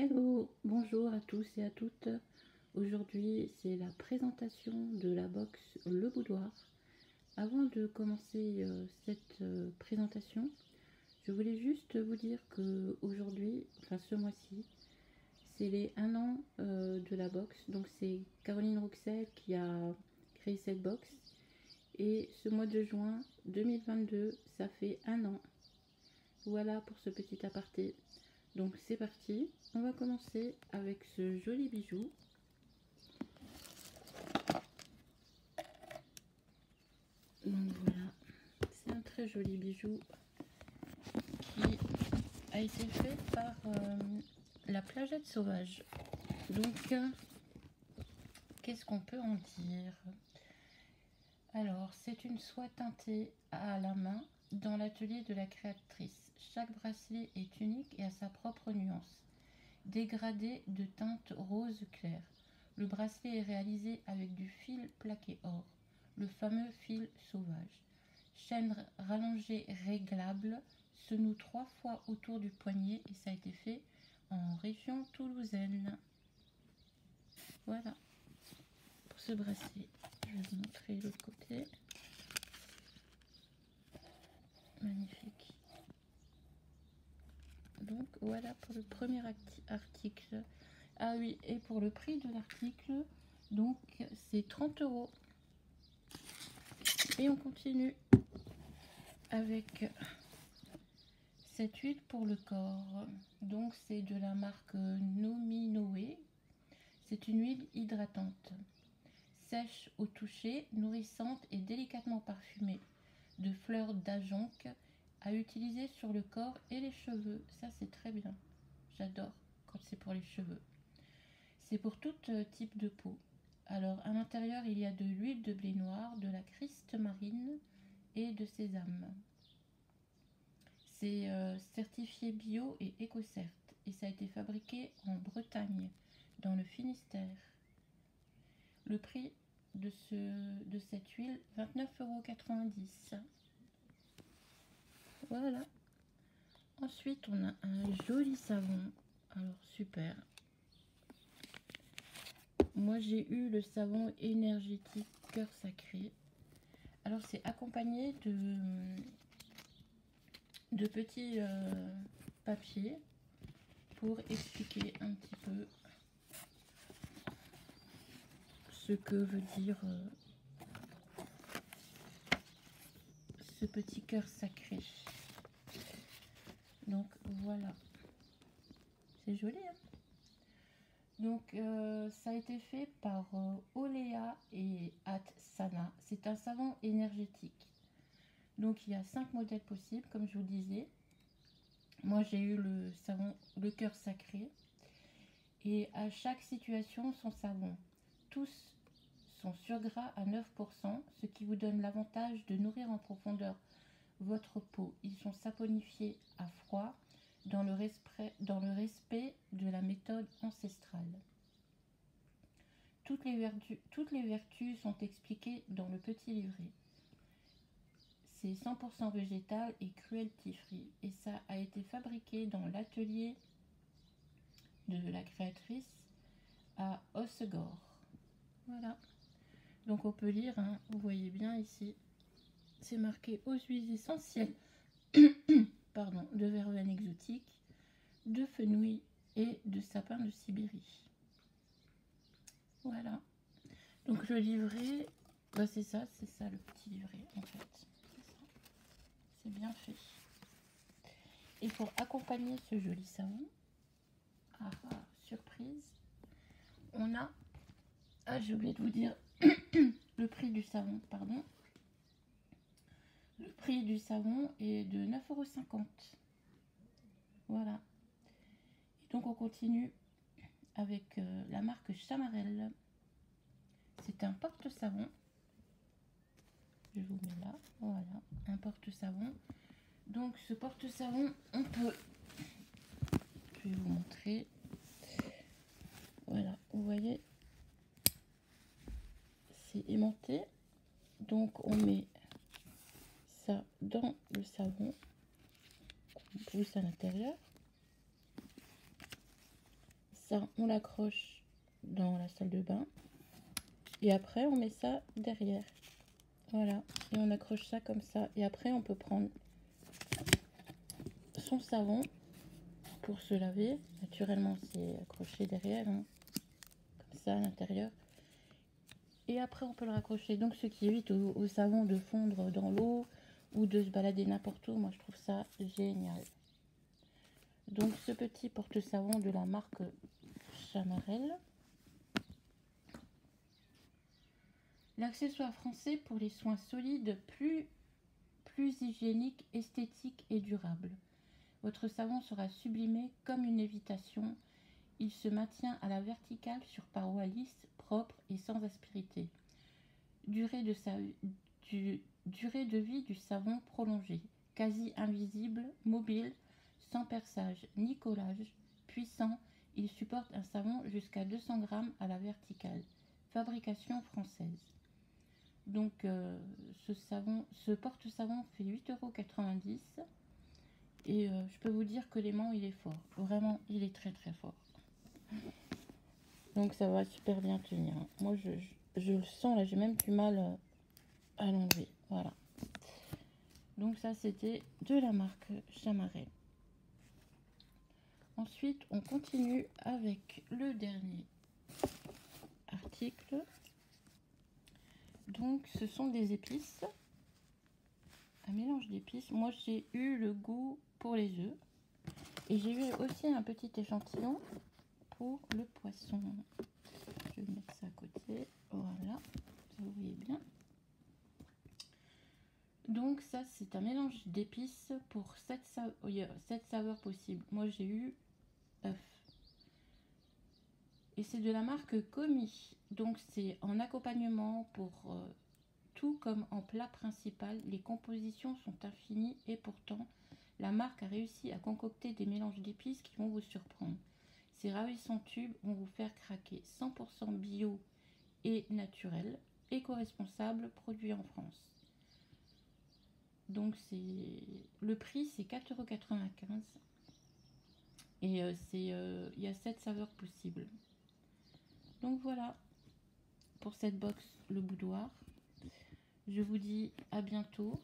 Hello, bonjour à tous et à toutes. Aujourd'hui, c'est la présentation de la box Le Boudoir. Avant de commencer cette présentation, je voulais juste vous dire que aujourd'hui, enfin ce mois-ci, c'est les 1 an de la box. Donc c'est Caroline Roxel qui a créé cette box. Et ce mois de juin 2022, ça fait 1 an. Voilà pour ce petit aparté. Donc c'est parti, on va commencer avec ce joli bijou. Donc voilà, c'est un très joli bijou qui a été fait par la Plagette Sauvage. Donc qu'est-ce qu'on peut en dire? Alors c'est une soie teintée à la main dans l'atelier de la créatrice. Chaque bracelet est unique et a sa propre nuance. Dégradé de teinte rose clair. Le bracelet est réalisé avec du fil plaqué or, le fameux fil sauvage. Chaîne rallongée réglable se noue 3 fois autour du poignet et ça a été fait en région toulousaine. Voilà pour ce bracelet. Je vais vous montrer l'autre côté. Magnifique. Donc voilà pour le premier article. Ah oui, et pour le prix de l'article, donc c'est 30 €. Et on continue avec cette huile pour le corps. Donc c'est de la marque Nominoe. C'est une huile hydratante, sèche au toucher, nourrissante et délicatement parfumée de fleurs d'ajonc à utiliser sur le corps et les cheveux. Ça c'est très bien. J'adore quand c'est pour les cheveux. C'est pour tout type de peau. Alors à l'intérieur il y a de l'huile de blé noir, de la criste marine et de sésame. C'est certifié bio et EcoCert et ça a été fabriqué en Bretagne, dans le Finistère. Le prix de cette huile, 29,90 €. Voilà. Ensuite, on a un joli savon. Alors, super. Moi, j'ai eu le savon énergétique Cœur Sacré. Alors, c'est accompagné de petits papiers pour expliquer un petit peu ce que veut dire ce petit cœur sacré. Donc voilà, c'est joli hein. Donc ça a été fait par Olea et Atsana. C'est un savon énergétique. Donc il y a 5 modèles possibles comme je vous disais. Moi j'ai eu le savon le cœur sacré et à chaque situation son savon. Tous sont sur gras à 9%, ce qui vous donne l'avantage de nourrir en profondeur votre peau. Ils sont saponifiés à froid dans le respect de la méthode ancestrale. Toutes les vertus sont expliquées dans le petit livret. C'est 100% végétal et cruelty free et ça a été fabriqué dans l'atelier de la créatrice à Hossegor. Voilà. Donc on peut lire, hein, vous voyez bien ici, c'est marqué aux huiles essentielles pardon, de verveine exotique, de fenouil et de sapin de Sibérie. Voilà. Donc le livret, bah c'est ça le petit livret en fait. C'est bien fait. Et pour accompagner ce joli savon, surprise, on a, j'ai oublié de vous dire le prix du savon, pardon. Le prix du savon est de 9,50 €. Voilà. Et donc on continue avec la marque Chamarelle. C'est un porte-savon. Je vous mets là. Voilà, un porte-savon. Donc ce porte-savon, on peut... Je vais vous montrer. Voilà, vous voyez, c'est aimanté. Donc on met ça dans le savon. On pousse à l'intérieur. ça, on l'accroche dans la salle de bain. Et après, on met ça derrière. Voilà. Et on accroche ça comme ça. Et après, on peut prendre son savon pour se laver. Naturellement, c'est accroché derrière, hein, comme ça à l'intérieur. Et après, on peut le raccrocher. Donc, ce qui évite au savon de fondre dans l'eau ou de se balader n'importe où. Moi, je trouve ça génial. Donc, ce petit porte-savon de la marque Chamarelle. L'accessoire français pour les soins solides plus hygiéniques, esthétiques et durables. Votre savon sera sublimé comme une lévitation. Il se maintient à la verticale sur parois lisses, propres et sans aspérité. Durée de vie du savon prolongée, quasi invisible, mobile, sans perçage ni collage, puissant. Il supporte un savon jusqu'à 200 grammes à la verticale. Fabrication française. Donc ce porte-savon fait 8,90 €. Et je peux vous dire que l'aimant, il est fort. Vraiment, il est très très fort. Donc ça va super bien tenir. Moi, je le sens là, j'ai même du mal à l'enlever. Voilà. Donc ça, c'était de la marque Chamarelle. Ensuite, on continue avec le dernier article. Donc, ce sont des épices. Un mélange d'épices. Moi, j'ai eu le goût pour les œufs. Et j'ai eu aussi un petit échantillon pour le poisson. Je vais mettre ça à côté. Voilà, vous voyez bien. Donc ça, c'est un mélange d'épices pour 7 saveurs possibles. Moi, j'ai eu œuf. Et c'est de la marque Komi. Donc c'est en accompagnement pour tout comme en plat principal. Les compositions sont infinies et pourtant, la marque a réussi à concocter des mélanges d'épices qui vont vous surprendre. Ces ravissants tubes vont vous faire craquer. 100% bio et naturel, éco-responsable, produit en France. Donc le prix, c'est 4,95 € et il y a 7 saveurs possibles. Donc voilà pour cette box le boudoir. Je vous dis à bientôt.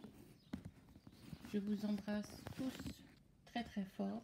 Je vous embrasse tous très très fort.